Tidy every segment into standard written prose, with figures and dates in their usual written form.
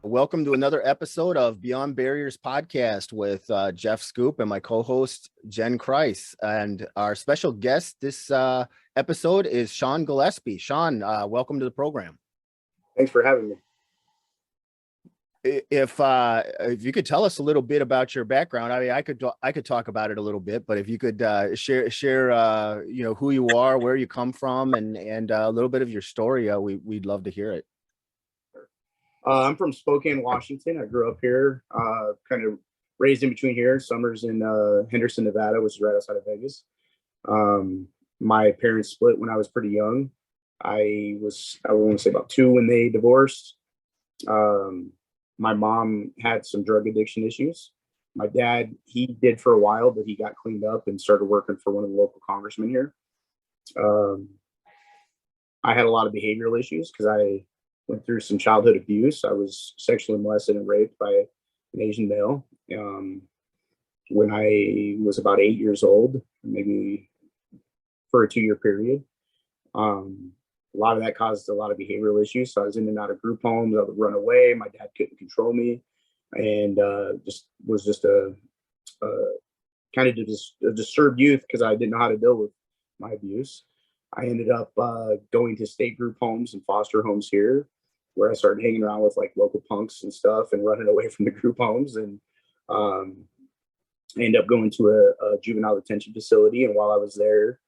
Welcome to another episode of Beyond Barriers podcast with Jeff Scoop and my co-host Jen Kreis. And our special guest this episode is Sean Gillespie. Sean, welcome to the program. Thanks for having me. If you could tell us a little bit about your background, I mean, I could talk about it a little bit, but if you could share who you are, where you come from, and a little bit of your story, we'd love to hear it. I'm from Spokane, Washington. I grew up here, kind of raised in between here. Summers in Henderson, Nevada, which is right outside of Vegas. My parents split when I was pretty young. I want to say about 2 when they divorced. My mom had some drug addiction issues. My dad, he did for a while, but he got cleaned up and started working for one of the local congressmen here. I had a lot of behavioral issues because I went through some childhood abuse. I was sexually molested and raped by an Asian male when I was about 8 years old, maybe for a 2-year period. A lot of that caused a lot of behavioral issues. So I was in and out of group homes. I would run away. My dad couldn't control me, and was a kind of a disturbed youth because I didn't know how to deal with my abuse. I ended up going to state group homes and foster homes here, where I started hanging around with like local punks and stuff and running away from the group homes, and ended up going to a juvenile detention facility. And while I was there,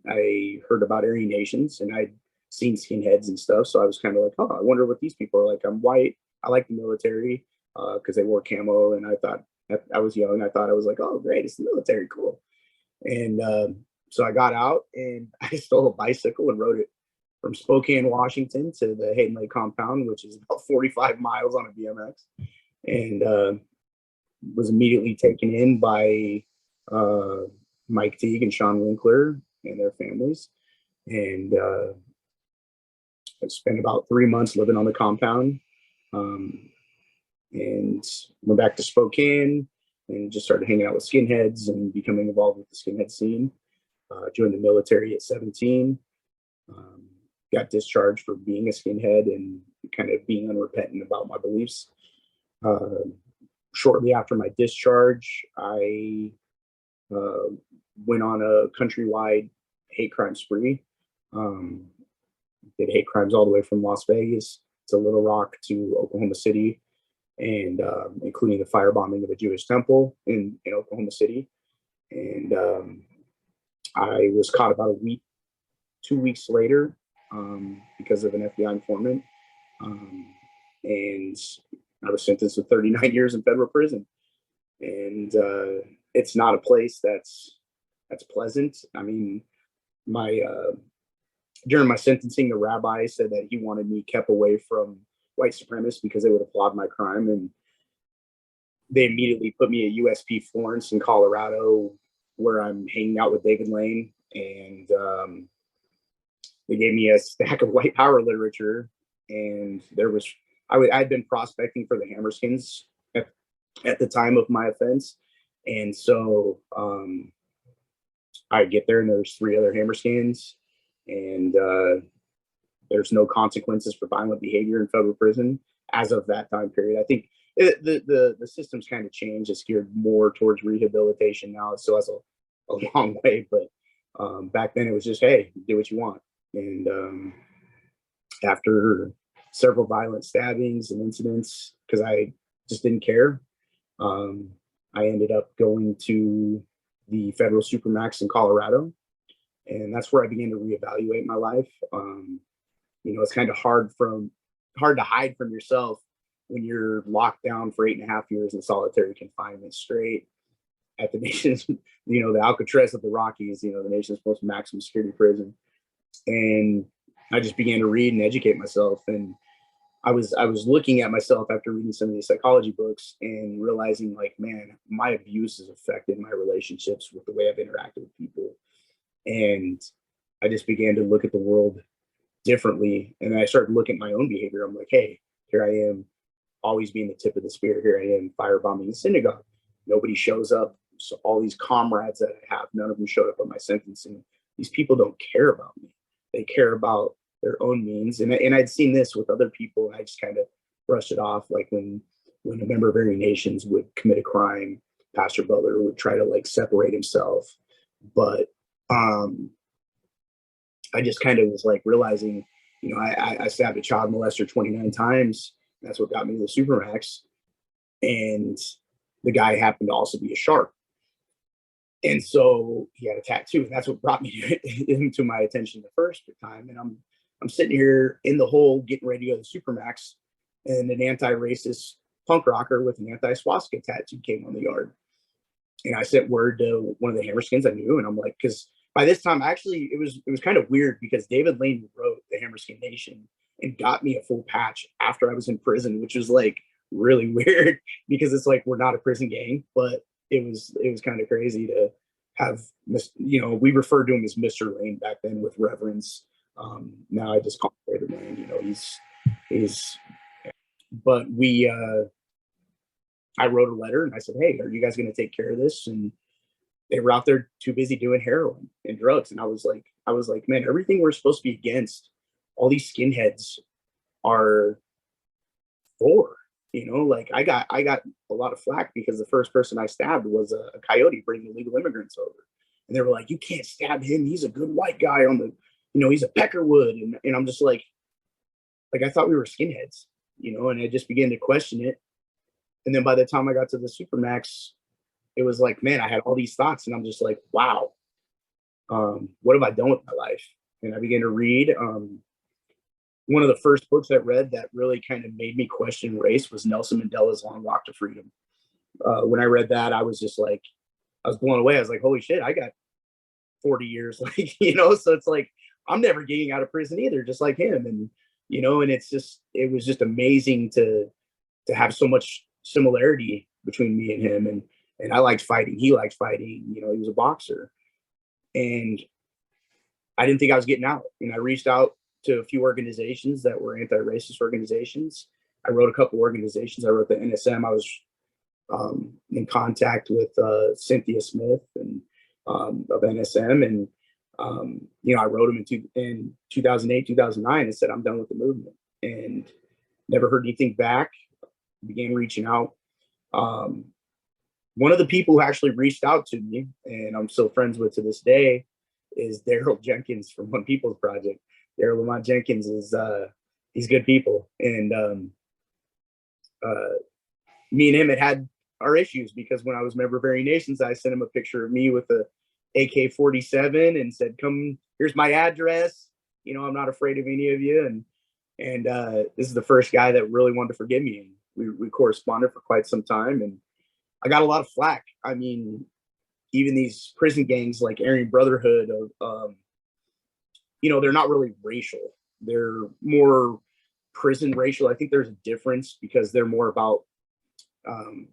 I heard about Aryan Nations, and I'd seen skinheads and stuff. So I was kind of like, oh, I wonder what these people are like. I'm white. I like the military because they wore camo. And I thought, I was young. I thought I was like, oh, great. It's the military. Cool. And so I got out and I stole a bicycle and rode it from Spokane, Washington to the Hayden Lake compound, which is about 45 miles on a BMX. And was immediately taken in by Mike Teague and Sean Winkler and their families. And I spent about 3 months living on the compound, and went back to Spokane and just started hanging out with skinheads and becoming involved with the skinhead scene. Joined the military at 17, got discharged for being a skinhead and kind of being unrepentant about my beliefs. Shortly after my discharge, I went on a countrywide hate crime spree. Did hate crimes all the way from Las Vegas to Little Rock to Oklahoma City, and including the firebombing of a Jewish temple in Oklahoma City. And I was caught about 2 weeks later because of an FBI informant. And I was sentenced to 39 years in federal prison. And it's not a place that's pleasant. I mean, during my sentencing, the rabbi said that he wanted me kept away from white supremacists because they would applaud my crime. And they immediately put me at USP Florence in Colorado, where I'm hanging out with David Lane. And they gave me a stack of white power literature. And I'd been prospecting for the Hammerskins at the time of my offense. And so I get there and there's 3 other Hammerskins. And there's no consequences for violent behavior in federal prison as of that time period. I think the system's kind of changed. It's geared more towards rehabilitation now. It still has a long way, but back then it was just, hey, do what you want. And after several violent stabbings and incidents, because I just didn't care, I ended up going to the federal supermax in Colorado. And that's where I began to reevaluate my life. It's kind of hard to hide from yourself when you're locked down for 8.5 years in solitary confinement straight at the nation's, the Alcatraz of the Rockies, the nation's most maximum security prison. And I just began to read and educate myself. And I was looking at myself after reading some of these psychology books and realizing, like, man, my abuse has affected my relationships with the way I've interacted with people. And I just began to look at the world differently. And I started looking at my own behavior. I'm like, hey, here I am, always being the tip of the spear. Here I am, firebombing the synagogue. Nobody shows up. So all these comrades that I have, none of them showed up at my sentencing. These people don't care about me. They care about their own means. And I'd seen this with other people. And I just kind of brushed it off. Like when a member of Aryan Nations would commit a crime, Pastor Butler would try to like separate himself. But I just kind of was like realizing, you know, I stabbed a child molester 29 times. That's what got me to the Supermax. And the guy happened to also be a shark. And so he had a tattoo, and that's what brought me to my attention the first time. And I'm sitting here in the hole getting ready to go to the Supermax, and an anti-racist punk rocker with an anti-swastika tattoo came on the yard. And I sent word to one of the Hammerskins I knew, and I'm like, because by this time, actually, it was kind of weird because David Lane wrote the Hammerskin Nation and got me a full patch after I was in prison, which was like really weird because it's like we're not a prison gang, but it was kind of crazy to have, you know, we referred to him as Mr. Lane back then with reverence. Now I just call him David Lane. You know, he's. But I wrote a letter and I said, hey, are you guys going to take care of this? And they were out there too busy doing heroin and drugs. And I was like, man, everything we're supposed to be against, all these skinheads are for, you know, like I got a lot of flack because the first person I stabbed was a coyote bringing illegal immigrants over. And they were like, you can't stab him. He's a good white guy on the, you know, he's a Peckerwood. And I'm just like I thought we were skinheads, you know, and I just began to question it. And then by the time I got to the Supermax, it was like, man, I had all these thoughts and I'm just like, wow, what have I done with my life? And I began to read. One of the first books I read that really kind of made me question race was Nelson Mandela's Long Walk to Freedom. When I read that, I was just like, I was blown away. I was like, holy shit, I got 40 years, like, you know, so it's like, I'm never getting out of prison either, just like him. And, you know, and it was just amazing to have so much similarity between me and him. And I liked fighting. He liked fighting. You know, he was a boxer. And I didn't think I was getting out. And I reached out to a few organizations that were anti-racist organizations. I wrote a couple organizations. I wrote the NSM. I was in contact with Cynthia Smith and of NSM. And, you know, I wrote them in 2008, 2009 and said, I'm done with the movement. And never heard anything back. Began reaching out. One of the people who actually reached out to me, and I'm still friends with to this day, is Daryl Jenkins from One People's Project. Daryl Lamont Jenkins is he's good people, and me and him had our issues because when I was a member of Aryan Nations, I sent him a picture of me with a AK-47 and said, "Come, here's my address. You know, I'm not afraid of any of you." And this is the first guy that really wanted to forgive me. And we corresponded for quite some time, and I got a lot of flack. I mean, even these prison gangs like Aryan Brotherhood, you know, they're not really racial. They're more prison racial. I think there's a difference because they're more about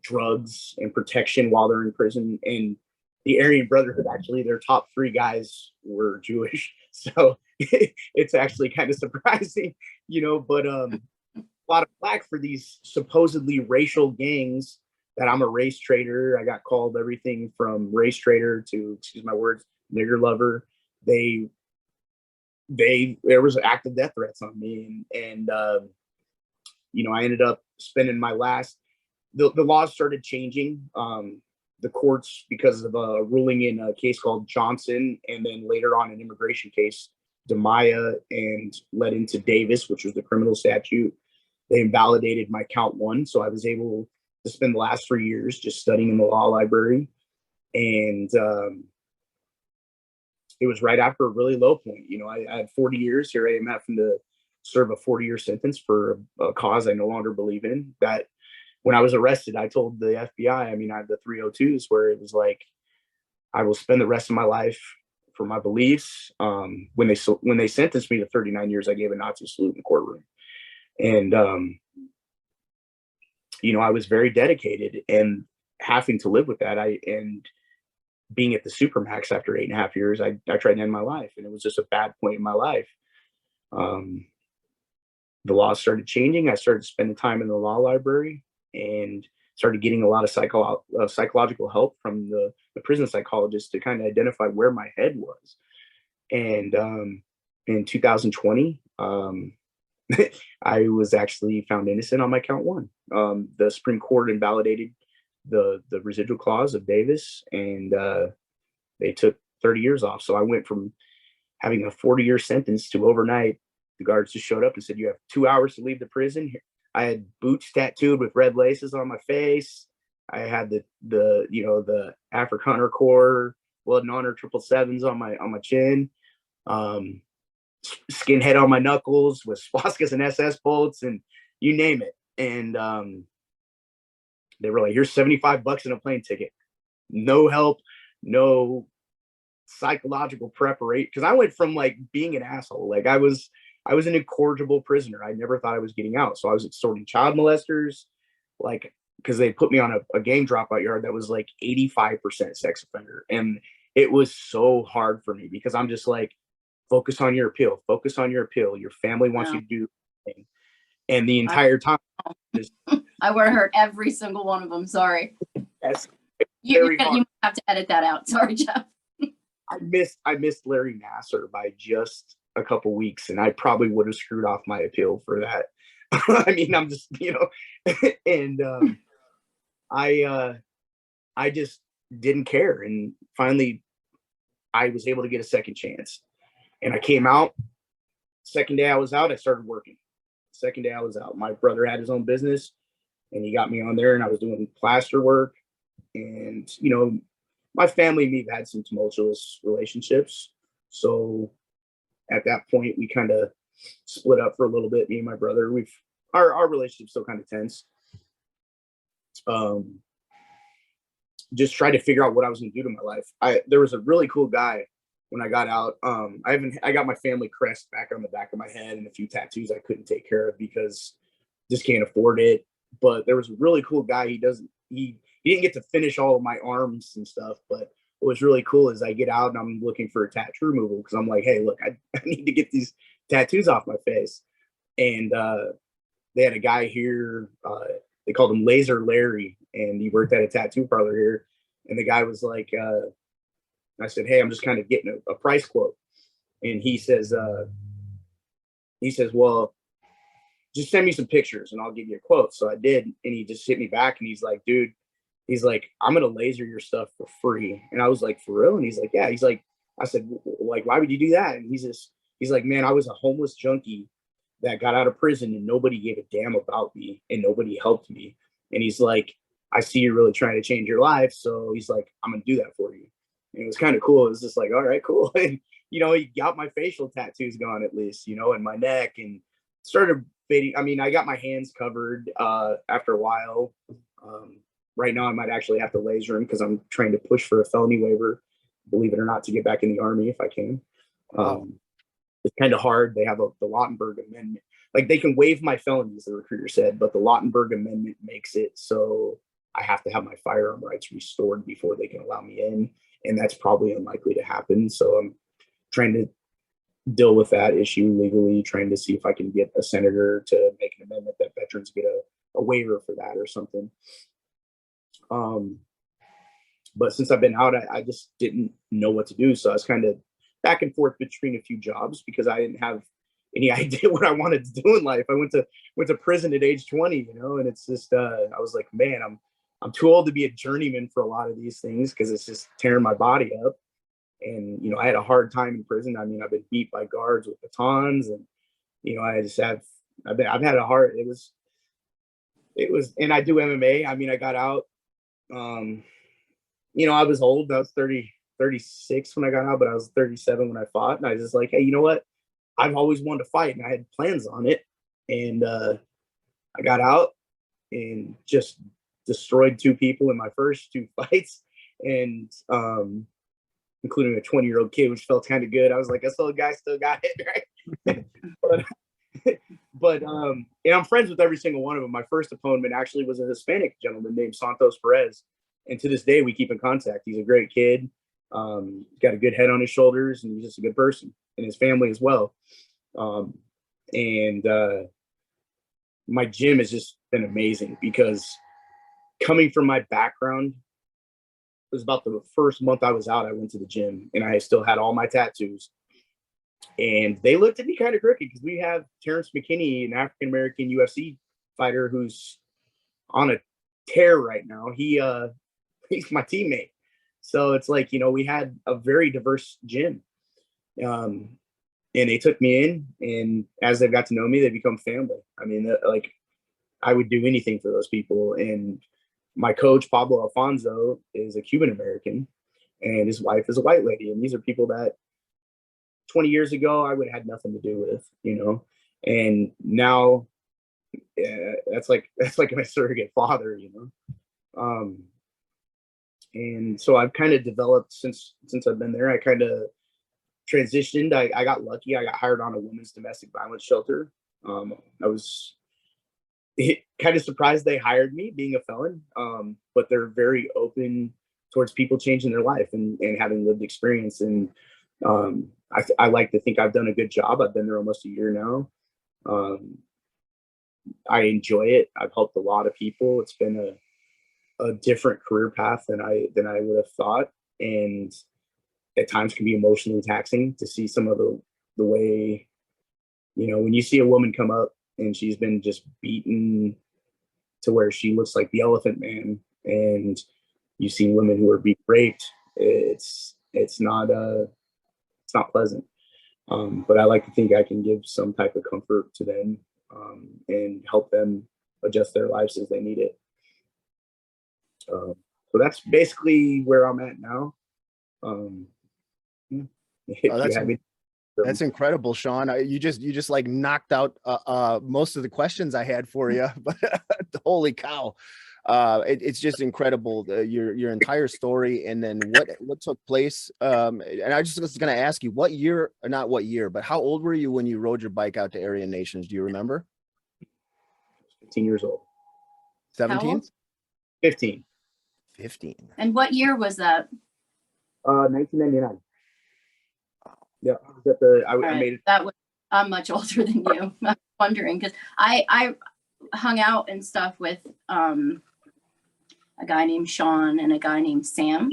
drugs and protection while they're in prison. And the Aryan Brotherhood, actually, their top 3 guys were Jewish. So it's actually kind of surprising, you know, but a lot of flack for these supposedly racial gangs that I'm a race traitor. I got called everything from race traitor to, excuse my words, nigger lover. There was active death threats on me. And you know, I ended up spending my the laws started changing. The courts, because of a ruling in a case called Johnson, and then later on an immigration case, DeMaya, and led into Davis, which was the criminal statute. They invalidated my count 1. So I was able to spend the last 3 years just studying in the law library. And it was right after a really low point. You know, I had 40 years. Here I am having to serve a 40-year sentence for a cause I no longer believe in. That when I was arrested, I told the FBI, I mean, I had the 302s where it was like, I will spend the rest of my life for my beliefs. When they sentenced me to 39 years, I gave a Nazi salute in the courtroom. And, you know, I was very dedicated, and having to live with that, and being at the Supermax after 8.5 years, I tried to end my life, and it was just a bad point in my life. The laws started changing. I started spending time in the law library and started getting a lot of psychological help from the prison psychologist to kind of identify where my head was. And in 2020, I was actually found innocent on my count one. The Supreme Court invalidated the residual clause of Davis, and they took 30 years off. So I went from having a 40-year sentence to overnight. The guards just showed up and said, "You have 2 hours to leave the prison." I had boots tattooed with red laces on my face. I had the Afrikaner Corps, Blood and Honor 777s on my chin. Skinhead on my knuckles with swastikas and SS bolts, and you name it. And they were like, "Here's $75 in a plane ticket." No help, no psychological preparation. Because I went from like being an asshole, like I was an incorrigible prisoner. I never thought I was getting out. So I was extorting child molesters, like, because they put me on a gang dropout yard that was like 85% sex offender. And it was so hard for me because I'm just like, focus on your appeal, focus on your appeal. Your family wants you to do thing. And the entire time, I would have heard every single one of them. Sorry. You have to edit that out. Sorry, Jeff. I missed Larry Nassar by just a couple weeks, and I probably would have screwed off my appeal for that. I mean, I'm just, and I just didn't care. And finally, I was able to get a second chance. And I came out. Second day I was out, I started working. Second day I was out, my brother had his own business, and he got me on there, and I was doing plaster work. And, my family and me have had some tumultuous relationships. So at that point, we kind of split up for a little bit. Me and my brother, our relationship's still kind of tense. Just tried to figure out what I was going to do to my life. There was a really cool guy when I got out. I got my family crest back on the back of my head and a few tattoos I couldn't take care of because just can't afford it. But there was a really cool guy. He didn't get to finish all of my arms and stuff, but what was really cool is I get out and I'm looking for a tattoo removal because I'm like, hey, look, I need to get these tattoos off my face. And they had a guy here, they called him Laser Larry, and he worked at a tattoo parlor here. And the guy was like, I said, hey, I'm just kind of getting a price quote. And he says, well, just send me some pictures and I'll give you a quote. So I did. And he just hit me back and he's like, dude, he's like, I'm going to laser your stuff for free. And I was like, for real? And he's like, yeah. He's like, I said, like, why would you do that? And he's like, man, I was a homeless junkie that got out of prison and nobody gave a damn about me and nobody helped me. And he's like, I see you're really trying to change your life. So he's like, I'm going to do that for you. And it was kind of cool. It was just like, all right, cool. And, he got my facial tattoos gone at least, and my neck, and started fading. I mean, I got my hands covered after a while. Right now, I might actually have to laser them because I'm trying to push for a felony waiver, believe it or not, to get back in the Army if I can. It's kind of hard. They have the Lautenberg Amendment. Like, they can waive my felonies, the recruiter said, but the Lautenberg Amendment makes it so I have to have my firearm rights restored before they can allow me in. And that's probably unlikely to happen. So I'm trying to deal with that issue legally, trying to see if I can get a senator to make an amendment that veterans get a waiver for that or something. But since I've been out, I just didn't know what to do. So I was kind of back and forth between a few jobs because I didn't have any idea what I wanted to do in life. I went to prison at age 20, and it's just, I was like, man, I'm too old to be a journeyman for a lot of these things because it's just tearing my body up. And, I had a hard time in prison. I mean, I've been beat by guards with batons and, I've had a hard, it was, and I do MMA. I mean, I got out, I was old. I was 36 when I got out, but I was 37 when I fought. And I was just like, hey, you know what? I've always wanted to fight and I had plans on it. And I got out and just destroyed 2 people in my first 2 fights. And, including a 20-year-old kid, which felt kind of good. I was like, this little guy still got it, right? but and I'm friends with every single one of them. My first opponent actually was a Hispanic gentleman named Santos Perez. And to this day, we keep in contact. He's a great kid. Got a good head on his shoulders, and he's just a good person, and his family as well. And my gym has just been amazing because coming from my background, it was about the first month I was out, I went to the gym and I still had all my tattoos. And they looked at me kind of crooked because we have Terrence McKinney, an African-American UFC fighter who's on a tear right now. He's my teammate. So it's like, we had a very diverse gym. And they took me in, and as they've got to know me, they become family. I mean, like, I would do anything for those people. And my coach, Pablo Alfonso, is a Cuban American, and his wife is a white lady. And these are people that 20 years ago I would have had nothing to do with, and now that's like my surrogate father, and so I've kind of developed since I've been there. I kind of transitioned. I got lucky. I got hired on a women's domestic violence shelter. I was kind of surprised they hired me, being a felon, but they're very open towards people changing their life and having lived experience. And I like to think I've done a good job. I've been there almost a year now. I enjoy it. I've helped a lot of people. It's been a different career path than I would have thought, and at times can be emotionally taxing to see some of the way, when you see a woman come up and she's been just beaten to where she looks like the Elephant Man, and you see women who are being raped. It's not pleasant. But I like to think I can give some type of comfort to them, and help them adjust their lives as they need it. So that's basically where I'm at now. That's incredible, Sean. You just like knocked out most of the questions I had for you. But holy cow. It's just incredible, your entire story, and then what took place. And I just was going to ask you, not what year, but how old were you when you rode your bike out to Aryan Nations? Do you remember? 15 years old. 17? 15. 15. And what year was that? 1999. Yeah, I made it. I'm much older than you. I'm wondering because I hung out and stuff with a guy named Sean and a guy named Sam.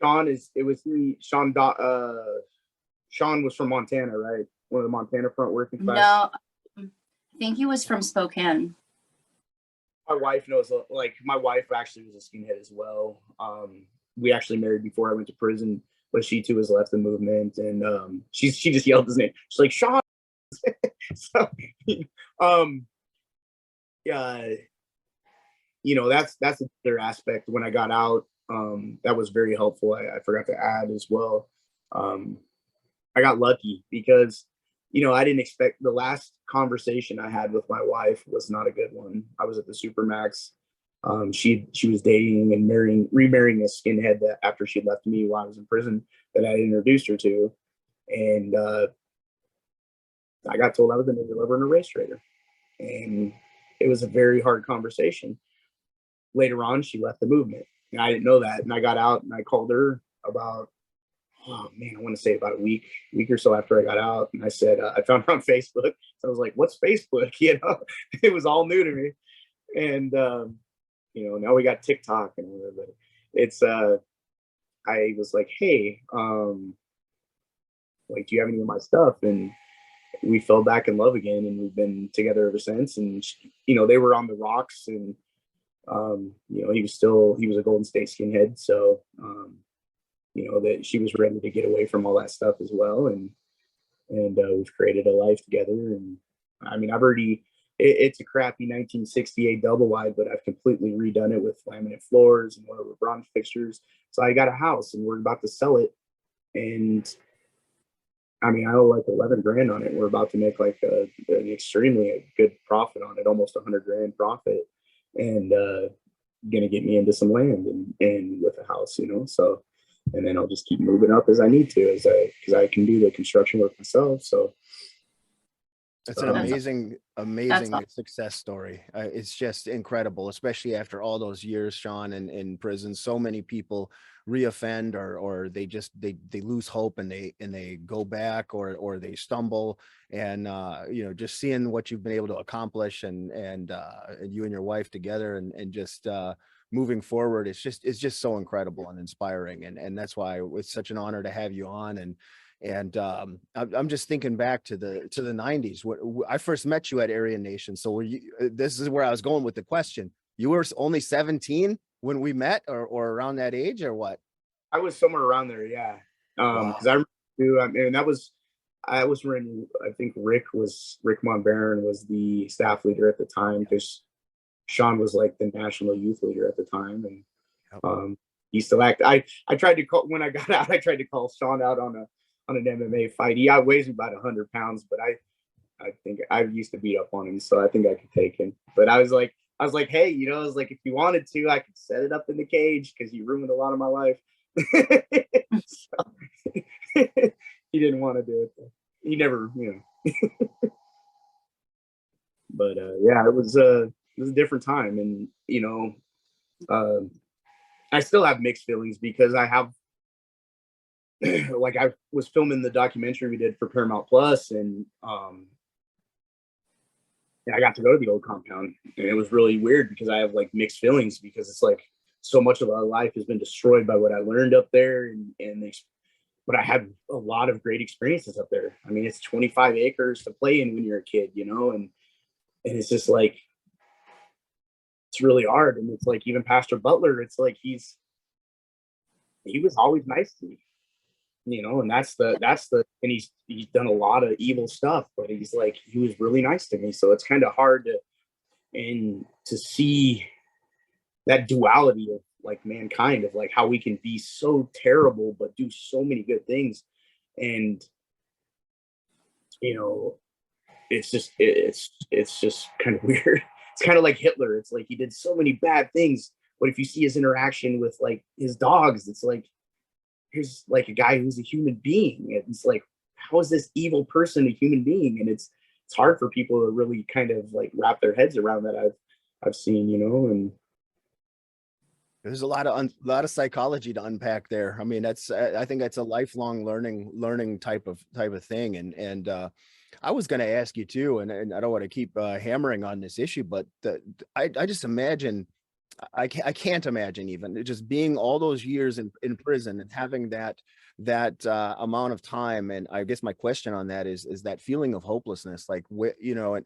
Sean was from Montana, right? One of the Montana front working class. No, I think he was from Spokane. My wife knows, like, my wife actually was a skinhead as well. We actually married before I went to prison, but she too has left the movement, and she just yelled his name. She's like, Sean. So, that's another aspect. When I got out, that was very helpful. I forgot to add as well. I got lucky because, I didn't expect. The last conversation I had with my wife was not a good one. I was at the Supermax. She was dating and remarrying a skinhead that after she left me while I was in prison that I introduced her to. And I got told I was a nigger lover and a race traitor. And it was a very hard conversation. Later on, she left the movement. And I didn't know that. And I got out and I called her about, I want to say about a week or so after I got out. And I said, I found her on Facebook. So I was like, what's Facebook? It was all new to me. And, now we got TikTok and whatever. It's, I was like, hey, like, do you have any of my stuff? And we fell back in love again, and we've been together ever since. And, they were on the rocks, and, he was a Golden State skinhead. So, that she was ready to get away from all that stuff as well. And we've created a life together. And I mean, it's a crappy 1968 double wide, but I've completely redone it with laminate floors and whatever bronze fixtures. So I got a house and we're about to sell it. And I mean, I owe like 11 grand on it. We're about to make like an extremely good profit on it, almost 100 grand profit, and gonna get me into some land and with a house, so, and then I'll just keep moving up as I need to, because I can do the construction work myself. So that's an amazing success story. It's just incredible, especially after all those years, Sean, in prison. So many people reoffend, or they lose hope and they go back, or they stumble. And just seeing what you've been able to accomplish, and you and your wife together, and just moving forward, it's just so incredible and inspiring. And that's why it's such an honor to have you on. And I'm just thinking back to the 90s. I first met you at Aryan Nations. So this is where I was going with the question. You were only 17 when we met, or around that age, or what? I was somewhere around there, yeah. Wow. Because I remember, and I was when I think Rick Monbaron was the staff leader at the time, because Sean was like the national youth leader at the time, and he still acted. I tried to call when I got out. I tried to call Sean out on an MMA fight. He outweighs me about 100 pounds, but I think I used to beat up on him, so I think I could take him. But I was like, hey, you know, I was like, if you wanted to, I could set it up in the cage because you ruined a lot of my life. So, he didn't want to do it. He never, you know. But yeah, it was a different time, and you know, I still have mixed feelings because I have, like, I was filming the documentary we did for Paramount Plus, and I got to go to the old compound, and it was really weird because I have like mixed feelings because it's like so much of our life has been destroyed by what I learned up there, but I had a lot of great experiences up there. I mean, it's 25 acres to play in when you're a kid, you know, and it's just like, it's really hard. And it's like, even Pastor Butler, it's like, he was always nice to me, you know, and and he's done a lot of evil stuff, but he was really nice to me. So it's kind of hard to see that duality of like mankind, of like how we can be so terrible but do so many good things. And you know, it's just kind of weird. It's kind of like Hitler. It's like he did so many bad things, but if you see his interaction with like his dogs, it's like, here's like a guy who's a human being. It's like, how is this evil person a human being? And it's hard for people to really kind of like wrap their heads around that. I've seen, you know, and there's a lot of psychology to unpack there. I mean, I think that's a lifelong learning type of thing. And I was going to ask you too, and I don't want to keep hammering on this issue, but I just imagine, I can't imagine even just being all those years in prison and having that amount of time. And I guess my question on that is that feeling of hopelessness, like, you know,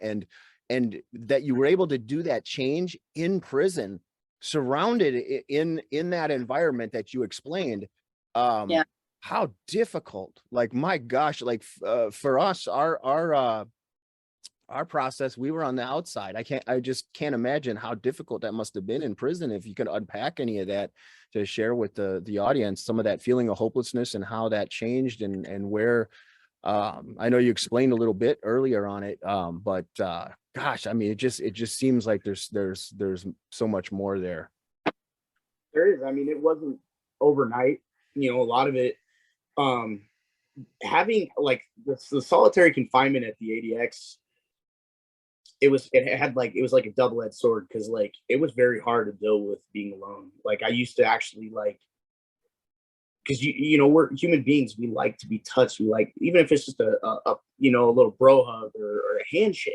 and that you were able to do that change in prison, surrounded in that environment that you explained. Yeah. How difficult, like, my gosh, like for us, our process, we were on the outside. I just can't imagine how difficult that must have been in prison. If you could unpack any of that to share with the audience, some of that feeling of hopelessness and how that changed, and where, I know you explained a little bit earlier on it, but gosh, I mean, it just seems like there's so much more there. There is. I mean, it wasn't overnight. You know, a lot of it, having like the solitary confinement at the A.D.X, it was like a double-edged sword, because like it was very hard to deal with being alone. Like, I used to actually, like, because you know, we're human beings, we like to be touched, we like, even if it's just a you know, a little bro hug or a handshake.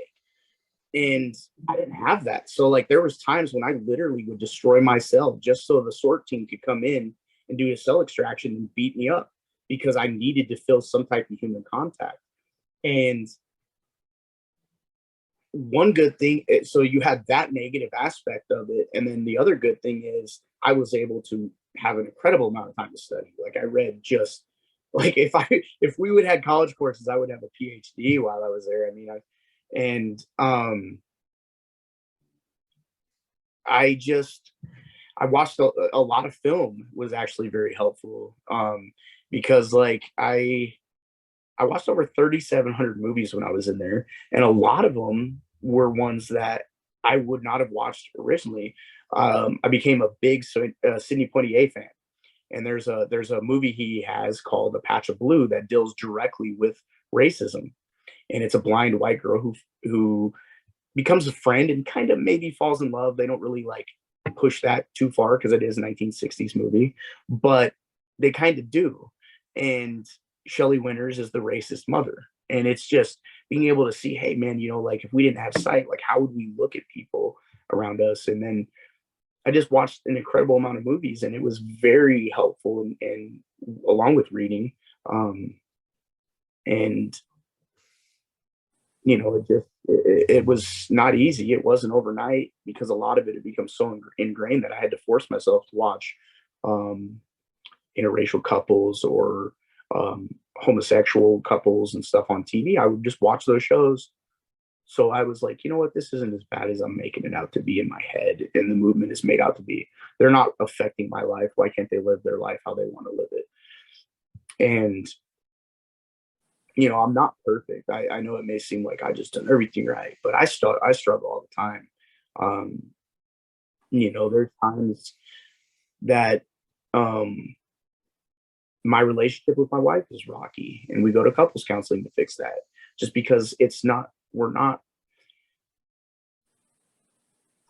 And I didn't have that. So like, there was times when I literally would destroy myself just so the SORT team could come in and do a cell extraction and beat me up, because I needed to feel some type of human contact. And one good thing, so you had that negative aspect of it, and then the other good thing is I was able to have an incredible amount of time to study. Like, I read just like, if we would have had college courses, I would have a PhD while I was there. I mean, I watched a lot of film, was actually very helpful, because like I watched over 3,700 movies when I was in there, and a lot of them were ones that I would not have watched originally. I became a big Sidney Poitier fan, and there's a movie he has called A Patch of Blue that deals directly with racism, and it's a blind white girl who becomes a friend and kind of maybe falls in love. They don't really like push that too far because it is a 1960s movie, but they kind of do. And Shelley Winters is the racist mother. And it's just being able to see, hey man, you know, like, if we didn't have sight, like, how would we look at people around us? And then I just watched an incredible amount of movies, and it was very helpful, and along with reading, And, it was not easy. It wasn't overnight, because a lot of it had become so ingrained that I had to force myself to watch interracial couples or homosexual couples and stuff on TV. I would just watch those shows. So I was like, you know what, this isn't as bad as I'm making it out to be in my head, and the movement is made out to be. They're not affecting my life. Why can't they live their life how they want to live it? And I'm not perfect. I know it may seem like I just done everything right, but I struggle all the time. There's times that my relationship with my wife is rocky, and we go to couples counseling to fix that, just because we're not.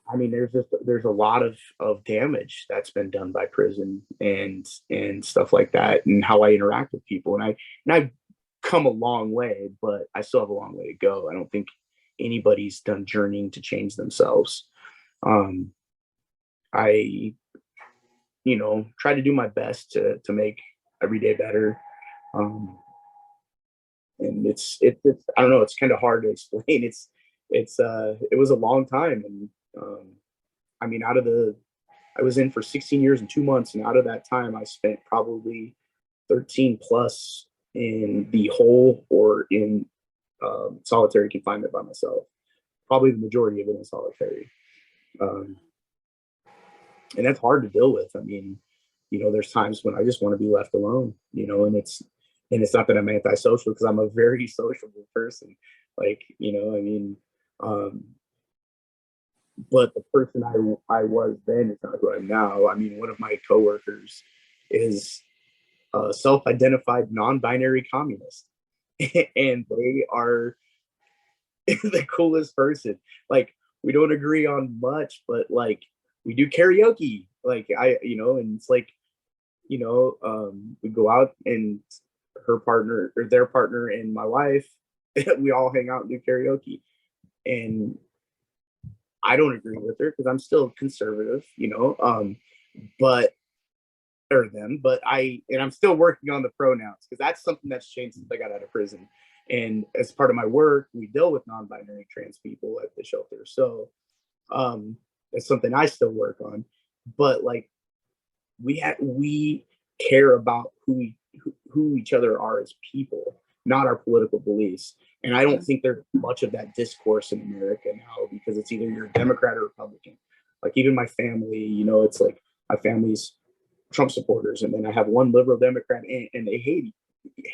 I mean, there's a lot of damage that's been done by prison and stuff like that, and how I interact with people. And I've come a long way, but I still have a long way to go. I don't think anybody's done journeying to change themselves. I try to do my best to make every day better. And it's I don't know, it's kind of hard to explain. It was a long time. And I mean, I was in for 16 years and 2 months, and out of that time I spent probably 13 plus in the hole or in solitary confinement by myself. Probably the majority of it in solitary. And that's hard to deal with. I mean, there's times when I just want to be left alone, and it's not that I'm antisocial, because I'm a very sociable person. Like, but the person I was then is not who I am now. I mean, one of my coworkers is a self-identified non-binary communist, and they are the coolest person. Like, we don't agree on much, but like, we do karaoke. Like, and it's like, we go out, and her partner or their partner and my wife, we all hang out and do karaoke. And I don't agree with her, because I'm still conservative, but I'm still working on the pronouns, because that's something that's changed since I got out of prison. And as part of my work, we deal with non-binary trans people at the shelter. So it's something I still work on. But like, we care about who each other are as people, not our political beliefs. And I don't think there's much of that discourse in America now, because it's either you're a Democrat or Republican. Like, even my family, it's like, my family's Trump supporters, and then I have one liberal Democrat, and they hate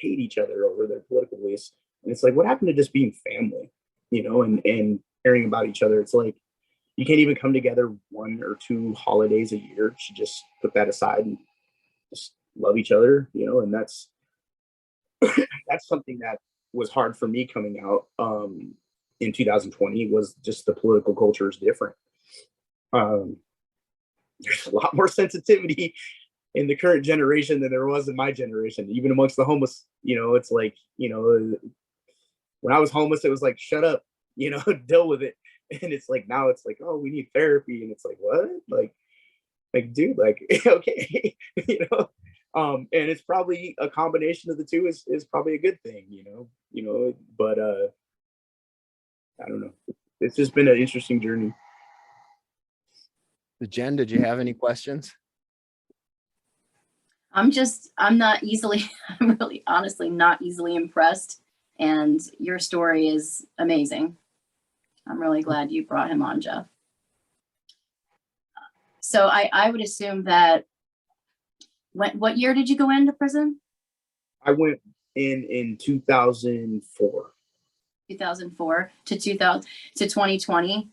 each other over their political beliefs. And it's like, what happened to just being family, and caring about each other? It's like, you can't even come together 1 or 2 holidays a year. You should just put that aside and just love each other, and that's something that was hard for me coming out in 2020, was just the political culture is different. There's a lot more sensitivity in the current generation than there was in my generation, even amongst the homeless. It's like, when I was homeless, it was like, shut up, deal with it. And it's like, now it's like, oh, we need therapy. And it's like, what? Like, dude, like, okay, and it's probably a combination of the two is probably a good thing, but I don't know. It's just been an interesting journey. Jen, did you have any questions? I'm really honestly not easily impressed. And your story is amazing. I'm really glad you brought him on, Jeff. So I would assume that, what year did you go into prison? I went in 2004. 2004 to 2020.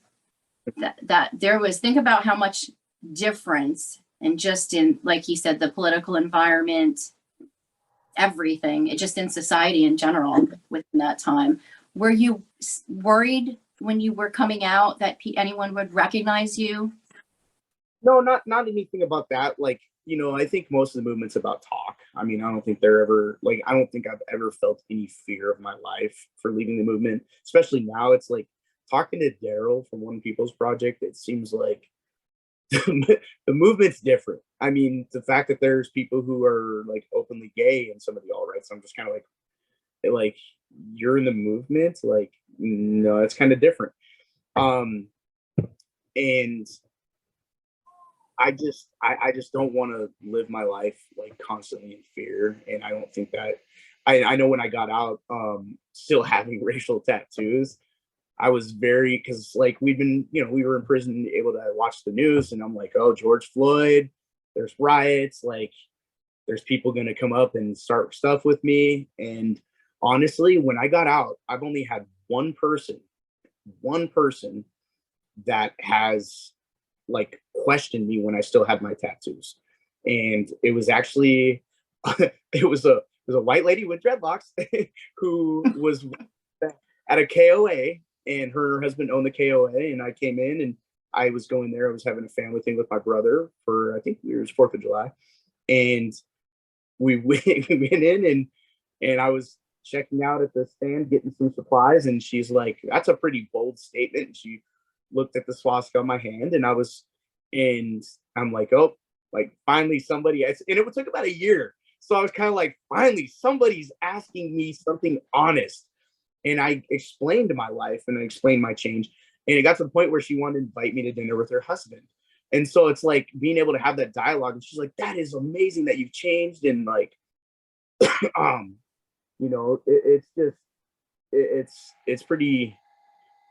That there was, think about how much difference, and just in, like he said, the political environment, everything, it just in society in general within that time. Were you worried when you were coming out that anyone would recognize you? No, not anything about that. Like, I think most of the movement's about talk. I mean, I don't think I've ever felt any fear of my life for leaving the movement, especially now. It's like, talking to Daryl from One People's Project, it seems like the movement's different. I mean, the fact that there's people who are like openly gay in some of the alt-rights, I'm just kind of like, like, you're in the movement, like, no, it's kind of different. And I just don't want to live my life like constantly in fear. And I don't think that I know when I got out, still having racial tattoos, I was very, because like we were in prison able to watch the news, and I'm like, oh, George Floyd, there's riots, like there's people going to come up and start stuff with me. And honestly, when I got out, I've only had one person that has like questioned me when I still had my tattoos. And it was actually, it was a white lady with dreadlocks who was at a KOA, and her husband owned the KOA. And I came in and I was going there. I was having a family thing with my brother for, I think it was 4th of July. And we went in and I was checking out at the stand, getting some supplies. And she's like, that's a pretty bold statement. And she looked at the swastika on my hand, and I'm like, oh, like finally somebody, and it took about a year. So I was kind of like, finally somebody's asking me something honest. And I explained my life and I explained my change. And it got to the point where she wanted to invite me to dinner with her husband. And so it's like being able to have that dialogue. And she's like, that is amazing that you've changed. And like, it's pretty,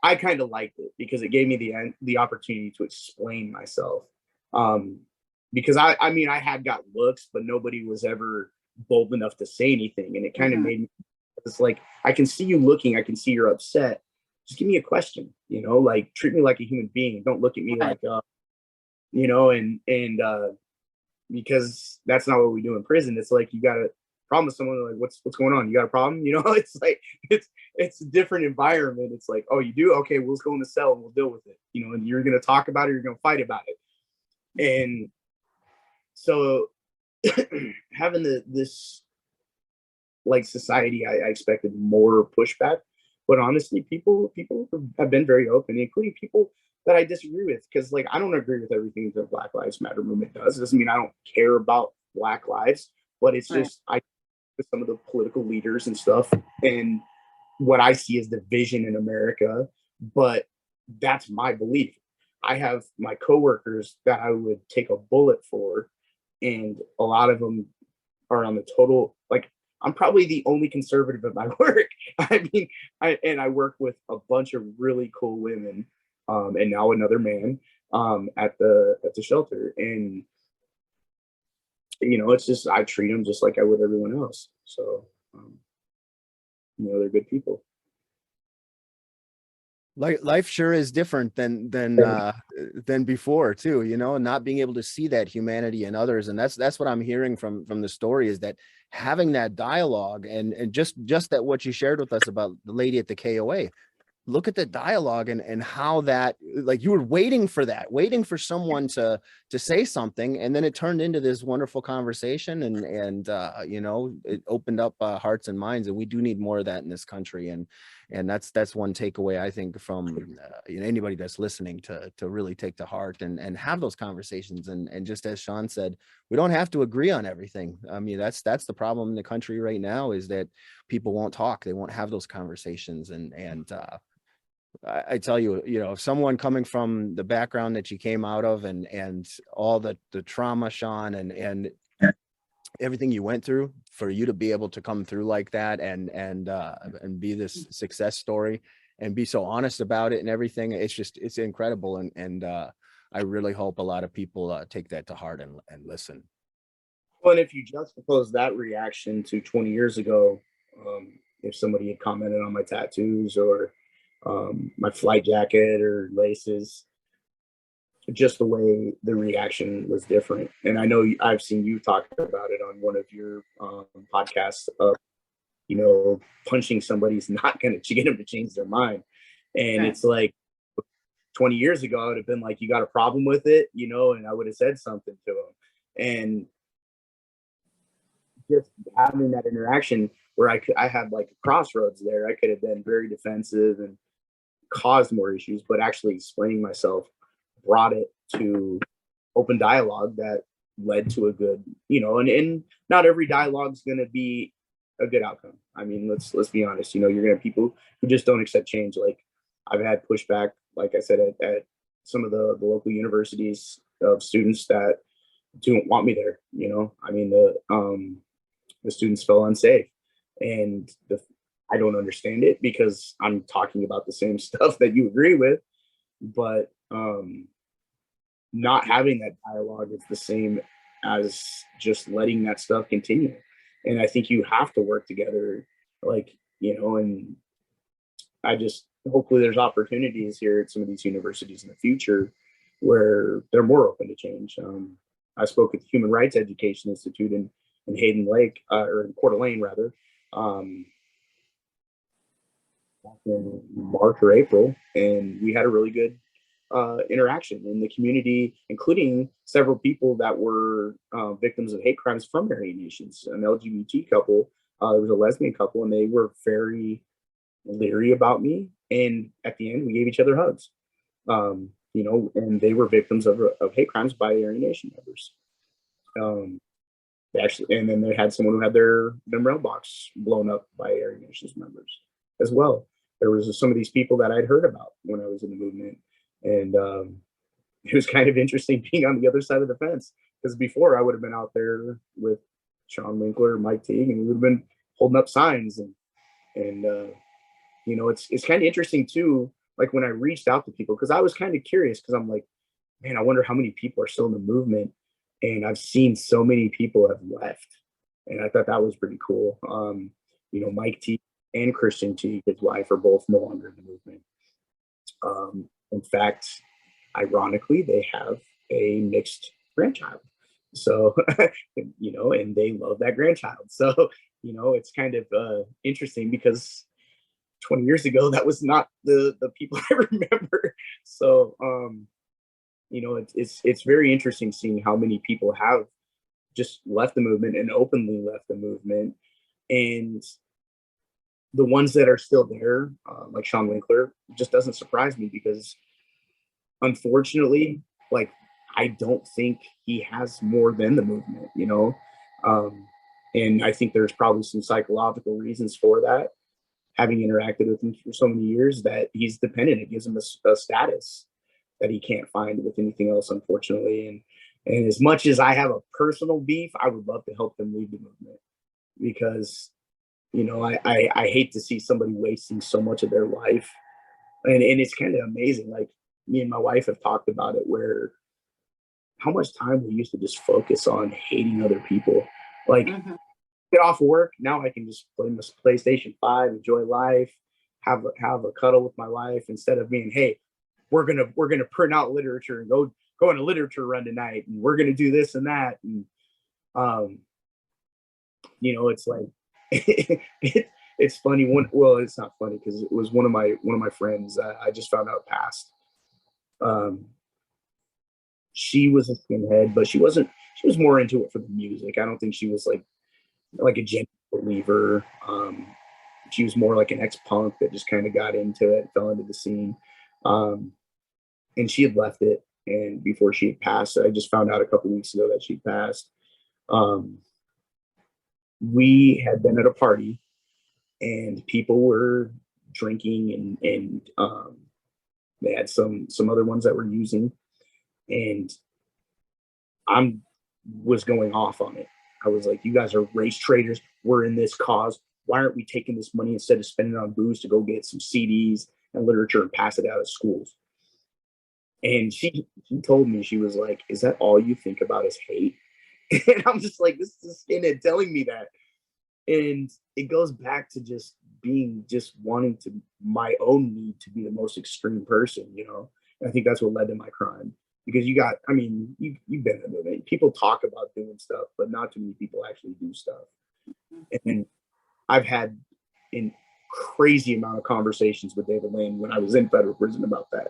I kind of liked it because it gave me the opportunity to explain myself. Because I mean, I had got looks, but nobody was ever bold enough to say anything. And it kind of made me, it's like, I can see you looking, I can see you're upset. Just give me a question, like treat me like a human being. Don't look at me like, and because that's not what we do in prison. It's like, you got to promise someone like, what's going on? You got a problem? It's like, it's a different environment. It's like, oh, you do? Okay, well, let's go in the cell and we'll deal with it. And you're going to talk about it, you're going to fight about it. And so having this like society, I expected more pushback, but honestly, people have been very open, including people that I disagree with. Cause like, I don't agree with everything the Black Lives Matter movement does. It doesn't mean I don't care about Black lives, but it's just, I with some of the political leaders and stuff, and what I see is division in America, but that's my belief. I have my coworkers that I would take a bullet for, and a lot of them are on the total, like, I'm probably the only conservative at my work. I mean, I work with a bunch of really cool women, and now another man, at the shelter. And it's just, I treat them just like I would everyone else. So, they're good people. Life sure is different than before too, not being able to see that humanity in others. And that's what I'm hearing from the story, is that having that dialogue and just that what you shared with us about the lady at the KOA. Look at the dialogue and how that, like, you were waiting for someone to say something, and then it turned into this wonderful conversation, and it opened up hearts and minds, and we do need more of that in this country. And that's one takeaway, I think, from anybody that's listening to really take to heart and have those conversations. And just as Sean said, we don't have to agree on everything. I mean, that's the problem in the country right now, is that people won't talk, they won't have those conversations. And I tell you, if someone coming from the background that you came out of, and all the trauma, Sean, and everything you went through, for you to be able to come through like that and be this success story and be so honest about it and everything, it's incredible. And I really hope a lot of people take that to heart and listen. Well, and if you juxtapose that reaction to 20 years ago, if somebody had commented on my tattoos or my flight jacket or laces, just the way the reaction was different. And I know I've seen you talk about it on one of your podcasts of, punching somebody's not going to get them to change their mind. And It's like 20 years ago, I would have been like, you got a problem with it, and I would have said something to them. And just having that interaction where I had like a crossroads there, I could have been very defensive and caused more issues, but actually explaining myself brought it to open dialogue that led to a good, and not every dialogue is going to be a good outcome. I mean, let's be honest. You're gonna have people who just don't accept change. Like I've had pushback, like I said, at some of the local universities of students that don't want me there. I mean, the students felt unsafe, and I don't understand it because I'm talking about the same stuff that you agree with, but not having that dialogue is the same as just letting that stuff continue. And I think you have to work together, and I just hopefully there's opportunities here at some of these universities in the future where they're more open to change. I spoke at the Human Rights Education Institute in Hayden Lake, or in Coeur d'Alene rather, back in March or April, and we had a really good interaction in the community, including several people that were victims of hate crimes from Aryan Nations, an LGBT couple. There was a lesbian couple, and they were very leery about me. And at the end, we gave each other hugs. And they were victims of hate crimes by Aryan Nation members. And then they had someone who had their mailbox blown up by Aryan Nations members as well. There was some of these people that I'd heard about when I was in the movement. And it was kind of interesting being on the other side of the fence, because before I would have been out there with Sean Winkler, Mike Teague, and we would have been holding up signs. And it's kind of interesting too, like when I reached out to people, because I was kind of curious, because I'm like, man, I wonder how many people are still in the movement. And I've seen so many people have left. And I thought that was pretty cool. Mike Teague and Christian Teague, his wife, are both no longer in the movement. In fact, ironically, they have a mixed grandchild. So, and they love that grandchild. So, it's kind of interesting, because 20 years ago, that was not the people I remember. So, it's very interesting seeing how many people have just left the movement and openly left the movement. And the ones that are still there, like Sean Winkler, just doesn't surprise me, because unfortunately, like, I don't think he has more than the movement, and I think there's probably some psychological reasons for that, having interacted with him for so many years, that he's dependent. It gives him a status that he can't find with anything else, unfortunately. And as much as I have a personal beef, I would love to help them leave the movement, because I hate to see somebody wasting so much of their life. And it's kind of amazing. Like, me and my wife have talked about it, where how much time we used to just focus on hating other people. Like, get off of work, now I can just play my PlayStation 5, enjoy life, have a cuddle with my wife, instead of being, hey, we're gonna print out literature and go on a literature run tonight, and we're gonna do this and that. And it's like it's funny. Well, it's not funny, because it was one of my friends I just found out passed. She was a skinhead, but she was more into it for the music. I don't think she was like a genuine believer. She was more like an ex-punk that just kind of got into it, fell into the scene. And she had left it. And before she had passed, I just found out a couple weeks ago that she passed. We had been at a party, and people were drinking, and they had some other ones that were using, and I was going off on it. I was like, you guys are race traitors. We're in this cause. Why aren't we taking this money, instead of spending it on booze, to go get some CDs and literature and pass it out at schools? And she told me, she was like, is that all you think about is hate? And I'm just like, this is a skinhead telling me that. And it goes back to just wanting to, my own need to be the most extreme person, And I think that's what led to my crime. Because you've been in the movement. People talk about doing stuff, but not too many people actually do stuff. And I've had a crazy amount of conversations with David Lane when I was in federal prison about that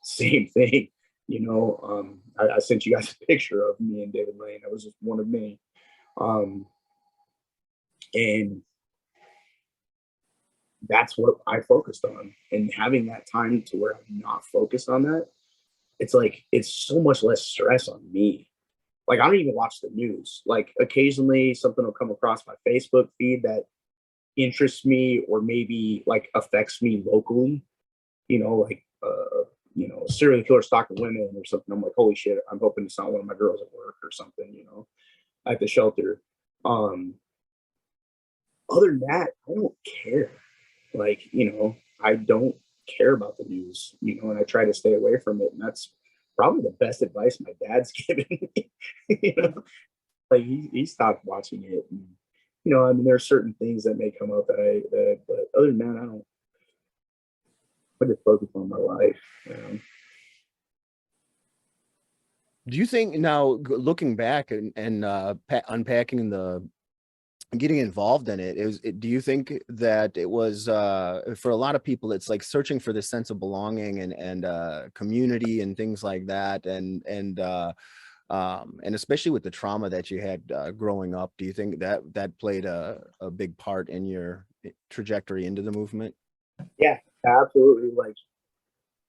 same thing. I sent you guys a picture of me and David Lane. That was just one of many. And that's what I focused on. And having that time to where I'm not focused on that, it's like, it's so much less stress on me. Like, I don't even watch the news. Like, occasionally something will come across my Facebook feed that interests me or maybe like affects me locally, like serial killer stalking women or something. I'm like, holy shit, I'm hoping it's not one of my girls at work or something, at the shelter. Other than that, I don't care. Like, I don't care about the news, and I try to stay away from it. And that's probably the best advice my dad's given me. Like he stopped watching it. And, there are certain things that may come up but other than that, I just focus on my life. Do you think now, looking back and unpacking getting involved in it, do you think that it was for a lot of people, it's like searching for this sense of belonging and community and things like that, and especially with the trauma that you had growing up, do you think that played a big part in your trajectory into the movement? Yeah, absolutely. Like,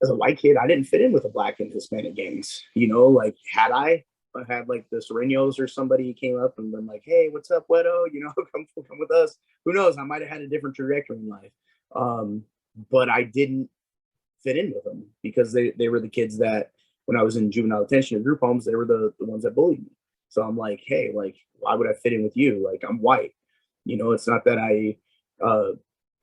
as a white kid, I didn't fit in with the Black and Hispanic gangs. Like had I had like the Serenos or somebody came up and been like, hey, what's up, Wedo? Come with us. Who knows? I might have had a different trajectory in life. But I didn't fit in with them because they were the kids that when I was in juvenile detention or group homes, they were the ones that bullied me. So I'm like, hey, like, why would I fit in with you? Like, I'm white. It's not that I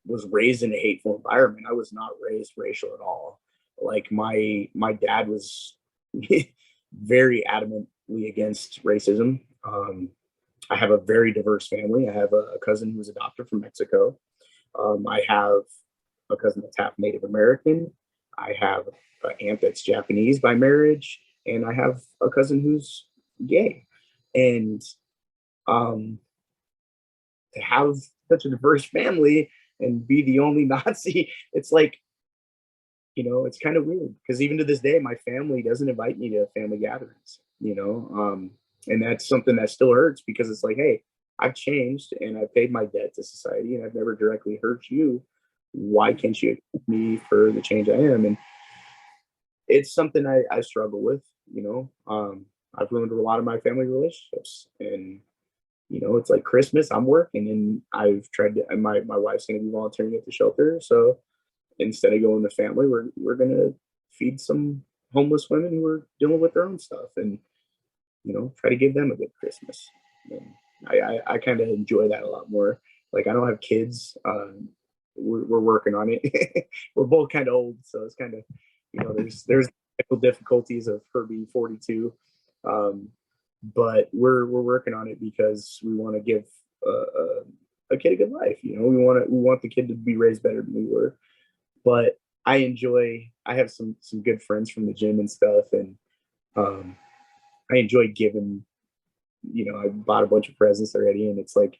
was raised in a hateful environment. I was not raised racial at all. Like my dad was very adamantly against racism. I have a very diverse family. I have a cousin who's a doctor from Mexico. I have a cousin that's half Native American. I have an aunt that's Japanese by marriage, and I have a cousin who's gay. And to have such a diverse family and be the only Nazi, it's like, it's kind of weird because even to this day, my family doesn't invite me to family gatherings, and that's something that still hurts because it's like, hey, I've changed and I've paid my debt to society and I've never directly hurt you. Why can't you accept me for the change I am? And it's something I struggle with, I've ruined a lot of my family relationships, and it's like Christmas, I'm working, and I've tried to, and my wife's going to be volunteering at the shelter, so instead of going to family, we're going to feed some homeless women who are dealing with their own stuff, and try to give them a good Christmas. And I kind of enjoy that a lot more. Like, I don't have kids. We're working on it. We're both kind of old, so it's kind of, there's difficulties of her being 42, but we're working on it because we want to give a kid a good life. We want the kid to be raised better than we were. But I have some good friends from the gym and stuff, and I enjoy giving. I bought a bunch of presents already, and it's like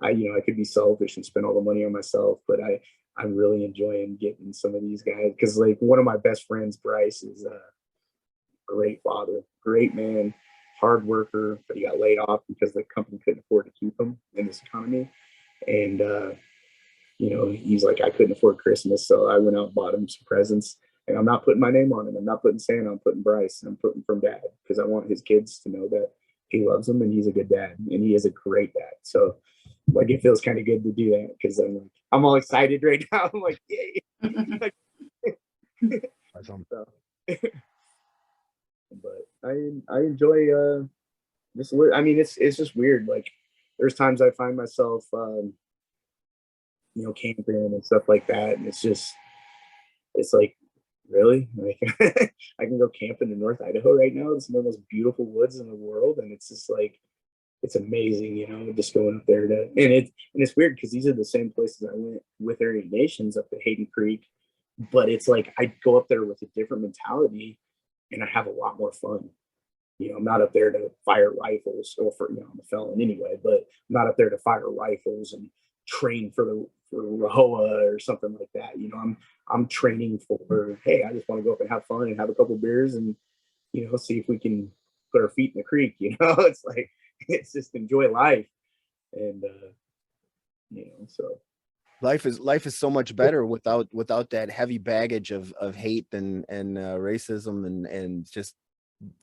I could be selfish and spend all the money on myself, but I'm really enjoying getting some of these guys, because like one of my best friends, Bryce, is a great father, great man, hard worker, but he got laid off because the company couldn't afford to keep him in this economy, and he's like, I couldn't afford Christmas, so I went out and bought him some presents. And I'm not putting my name on it. I'm not putting Santa. I'm putting Bryce. And I'm putting from Dad, because I want his kids to know that he loves them and he's a good dad, and he is a great dad. So, like, it feels kind of good to do that, because I'm all excited right now. I'm like, yay! Awesome. So, but I enjoy this. I mean, it's just weird. Like, there's times I find myself, camping and stuff like that, and it's like, really, like, I can go camping in North Idaho right now. It's one of the most beautiful woods in the world, and it's just like, it's amazing, just going up there and it's weird because these are the same places I went with Aryan Nations up at Hayden Creek, but it's like I go up there with a different mentality, and I have a lot more fun. I'm not up there to fire rifles, or I'm a felon anyway, but I'm not up there to fire rifles and train for RAHOA or something like that. I'm training for, hey, I just want to go up and have fun and have a couple beers and, see if we can put our feet in the creek. It's like, it's just enjoy life. And, so. Life is so much better without that heavy baggage of hate and racism and just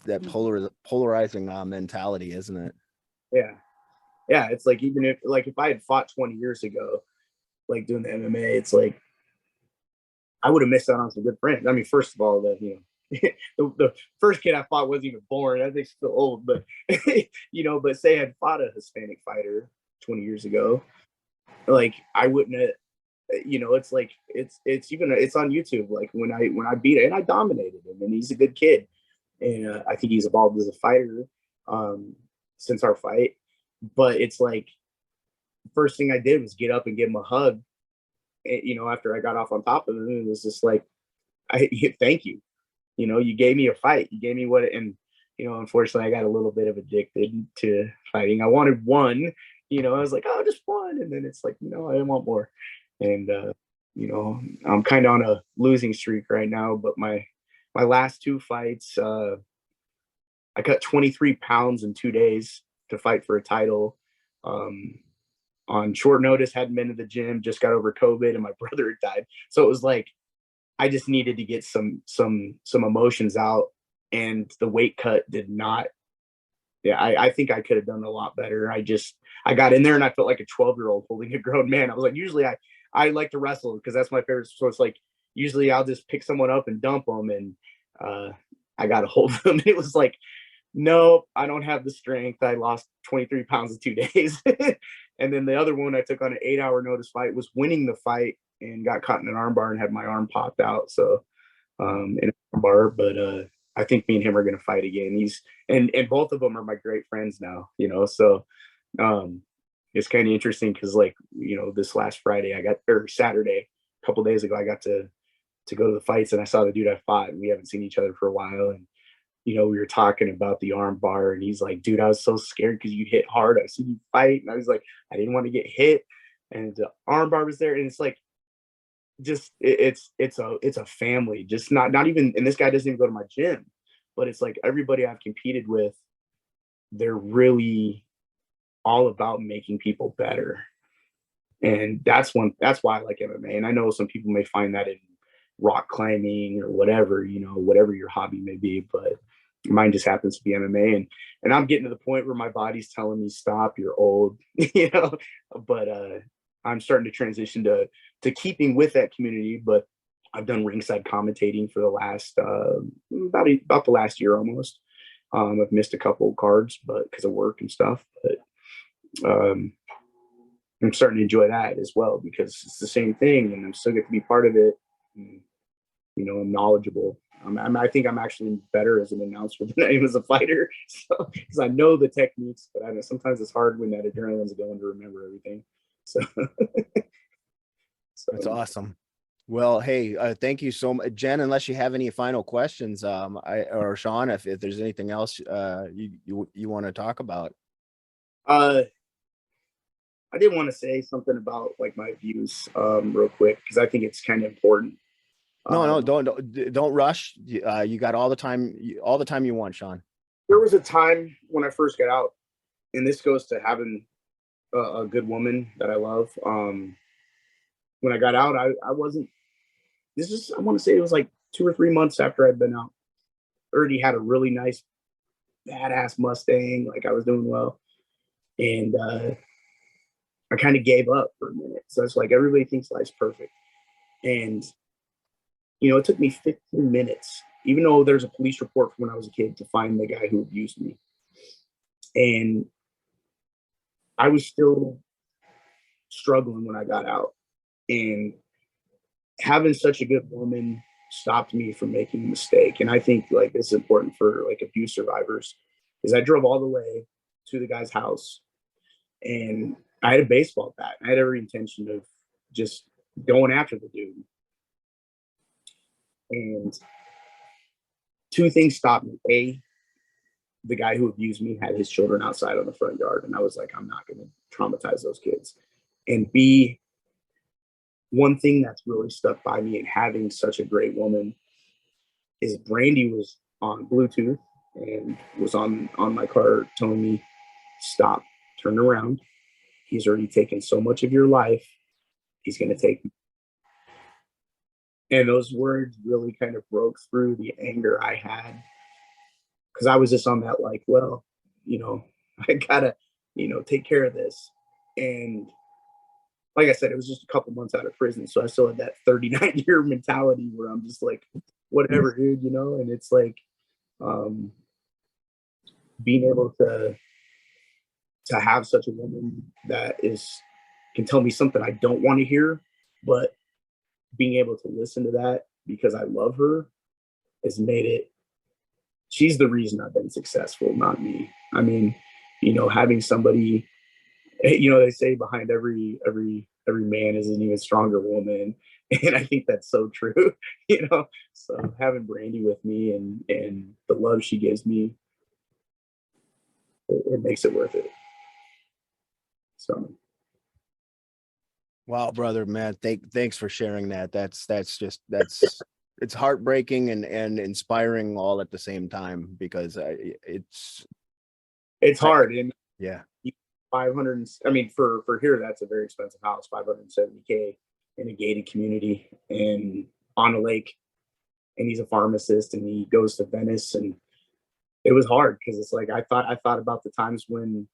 that polarizing mentality, isn't it? Yeah. It's like, even if I had fought 20 years ago, like doing the MMA, it's like I would have missed out on some good friends. I mean, first of all, the first kid I fought wasn't even born. I think still old, but but say I had fought a Hispanic fighter 20 years ago, like I wouldn't have. It's like it's on YouTube. Like when I beat it, and I dominated him, and he's a good kid, and I think he's evolved as a fighter since our fight. But it's like first thing I did was get up and give him a hug. After I got off on top of him, it was just like, thank you. You gave me a fight. You gave me unfortunately, I got a little bit of addicted to fighting. I wanted one. I was like, oh, just one, and then it's like, I want more. And I'm kind of on a losing streak right now. But my last two fights, I cut 23 pounds in 2 days to fight for a title. On short notice, hadn't been to the gym, just got over COVID, and my brother had died. So it was like I just needed to get some emotions out, and the weight cut did not. Yeah, I think I could have done a lot better. I got in there and I felt like a 12-year-old holding a grown man. I was like, usually I like to wrestle because that's my favorite. So it's like usually I'll just pick someone up and dump them, and I got to hold them. It was like, nope, I don't have the strength. I lost 23 pounds in 2 days. And then the other one I took on an 8-hour notice fight, was winning the fight, and got caught in an arm bar and had my arm popped out. So in an arm bar, but I think me and him are going to fight again. And both of them are my great friends now, so it's kind of interesting because this last Friday or Saturday, a couple days ago, I got to go to the fights, and I saw the dude I fought, and we haven't seen each other for a while. And we were talking about the arm bar, and he's like, dude, I was so scared because you hit hard. I see you fight. And I was like, I didn't want to get hit. And the arm bar was there. And it's like, just, it's a family, just not even, and this guy doesn't even go to my gym, but it's like everybody I've competed with, they're really all about making people better. And that's why I like MMA. And I know some people may find that in rock climbing or whatever, whatever your hobby may be, but mine just happens to be MMA. And I'm getting to the point where my body's telling me, stop, you're old, but I'm starting to transition to keeping with that community. But I've done ringside commentating for the last about the last year almost. I've missed a couple of cards, but because of work and stuff, but I'm starting to enjoy that as well because it's the same thing, and I'm still get to be part of it. And, I'm knowledgeable. I think I'm actually better as an announcer than I am as a fighter, because I know the techniques. But I know sometimes it's hard when that adrenaline's going to remember everything. So that's awesome. Well, hey, thank you so much, Jen. Unless you have any final questions, or Sean, if there's anything else you want to talk about. I did want to say something about like my views real quick, because I think it's kind of important. No, don't rush. You got all the time you want, Sean. There was a time when I first got out, and this goes to having a good woman that I love. When I got out, I wasn't. I want to say it was like 2 or 3 months after I'd been out. Already had a really nice, badass Mustang. Like I was doing well, and I kind of gave up for a minute. So it's like everybody thinks life's perfect, and it took me 15 minutes, even though there's a police report from when I was a kid, to find the guy who abused me. And I was still struggling when I got out. And having such a good woman stopped me from making a mistake. And I think like this is important for like abuse survivors, is I drove all the way to the guy's house, and I had a baseball bat. I had every intention of just going after the dude. And 2 things stopped me. A, the guy who abused me had his children outside on the front yard, and I was like, I'm not going to traumatize those kids. And B, one thing that's really stuck by me in having such a great woman is Brandy was on Bluetooth and was on my car telling me, stop, turn around. He's already taken so much of your life. He's going to take me. And those words really kind of broke through the anger I had, because I was just on that like, well, I gotta, take care of this. And like I said, it was just a couple months out of prison. So I still had that 39-year mentality where I'm just like, whatever, dude, you know? And it's like, being able to have such a woman that can tell me something I don't want to hear, but being able to listen to that because I love her has made it, she's the reason I've been successful, not me. I mean, you know, having somebody, you know, they say behind every man is an even stronger woman. And I think that's so true, you know? So having Brandy with me and the love she gives me, it makes it worth it. So. Wow, brother, man. Thanks for sharing that. That's it's heartbreaking and inspiring all at the same time, because it's hard. And yeah, 500, I mean, for here, that's a very expensive house, $570K in a gated community and on a lake. And he's a pharmacist and he goes to Venice, and it was hard because it's like, I thought about the times when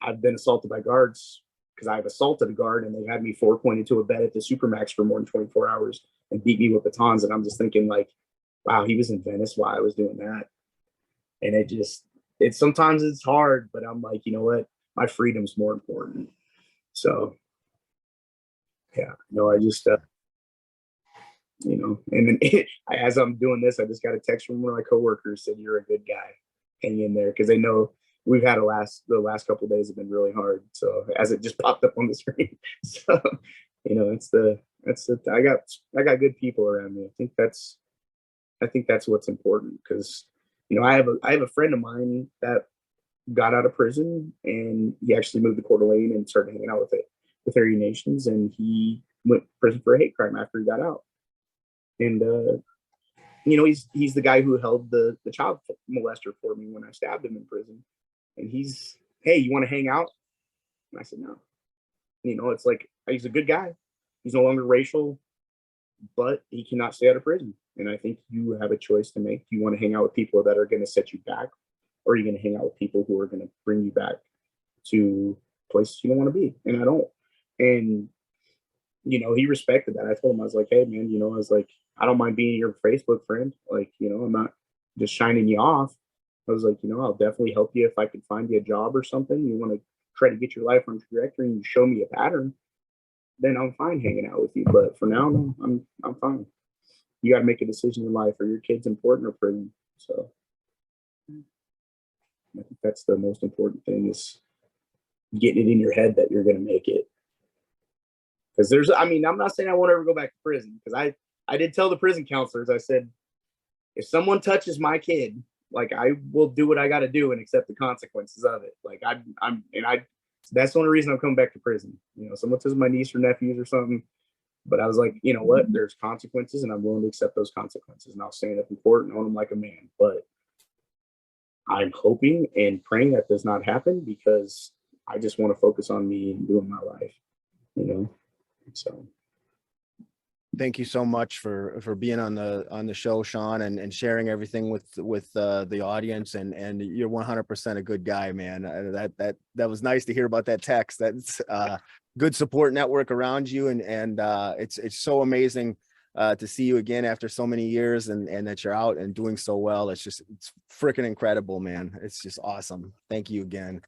I've been assaulted by guards, because I've assaulted a guard and they had me 4-pointed to a bed at the Supermax for more than 24 hours and beat me with batons. And I'm just thinking like, wow, he was in Venice while I was doing that. And sometimes it's hard, but I'm like, you know what? My freedom's more important. So yeah, no, I just, you know, and then as I'm doing this, I just got a text from one of my coworkers said, "You're a good guy. Hang in there." Cause they know we've had the last couple of days have been really hard. So as it just popped up on the screen. So, you know, I got good people around me. I think that's what's important. Cause, you know, I have a friend of mine that got out of prison and he actually moved to Coeur d'Alene and started hanging out with Aryan Nations, and he went to prison for a hate crime after he got out. And you know, he's the guy who held the child molester for me when I stabbed him in prison. And he's, "Hey, you want to hang out?" And I said, "No." You know, it's like, he's a good guy. He's no longer racial, but he cannot stay out of prison. And I think you have a choice to make. Do you want to hang out with people that are going to set you back, or are you going to hang out with people who are going to bring you back to places you don't want to be? And I don't. And, you know, he respected that. I told him, I was like, "Hey, man, you know," I was like, "I don't mind being your Facebook friend. Like, you know, I'm not just shining you off." I was like, "You know, I'll definitely help you if I could find you a job or something. You want to try to get your life on trajectory and you show me a pattern, then I'm fine hanging out with you. But for now, no, I'm fine. You got to make a decision in life. Are your kids important or prison?" So I think that's the most important thing, is getting it in your head that you're going to make it. Because I'm not saying I won't ever go back to prison, because I did tell the prison counselors, I said, if someone touches my kid, like, I will do what I got to do and accept the consequences of it. Like, that's the only reason I'm coming back to prison. You know, someone touches my niece or nephews or something, but I was like, you know what? There's consequences, and I'm willing to accept those consequences, and I'll stand up in court and own them like a man. But I'm hoping and praying that does not happen, because I just want to focus on me and doing my life, you know? So thank you so much for being on the show, Sean, and sharing everything with the audience. And you're 100% a good guy, man. That was nice to hear about that text. That's good support network around you, and it's so amazing to see you again after so many years, and that you're out and doing so well. It's freaking incredible, man. It's just awesome. Thank you again.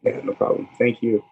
Yeah, no problem. Thank you.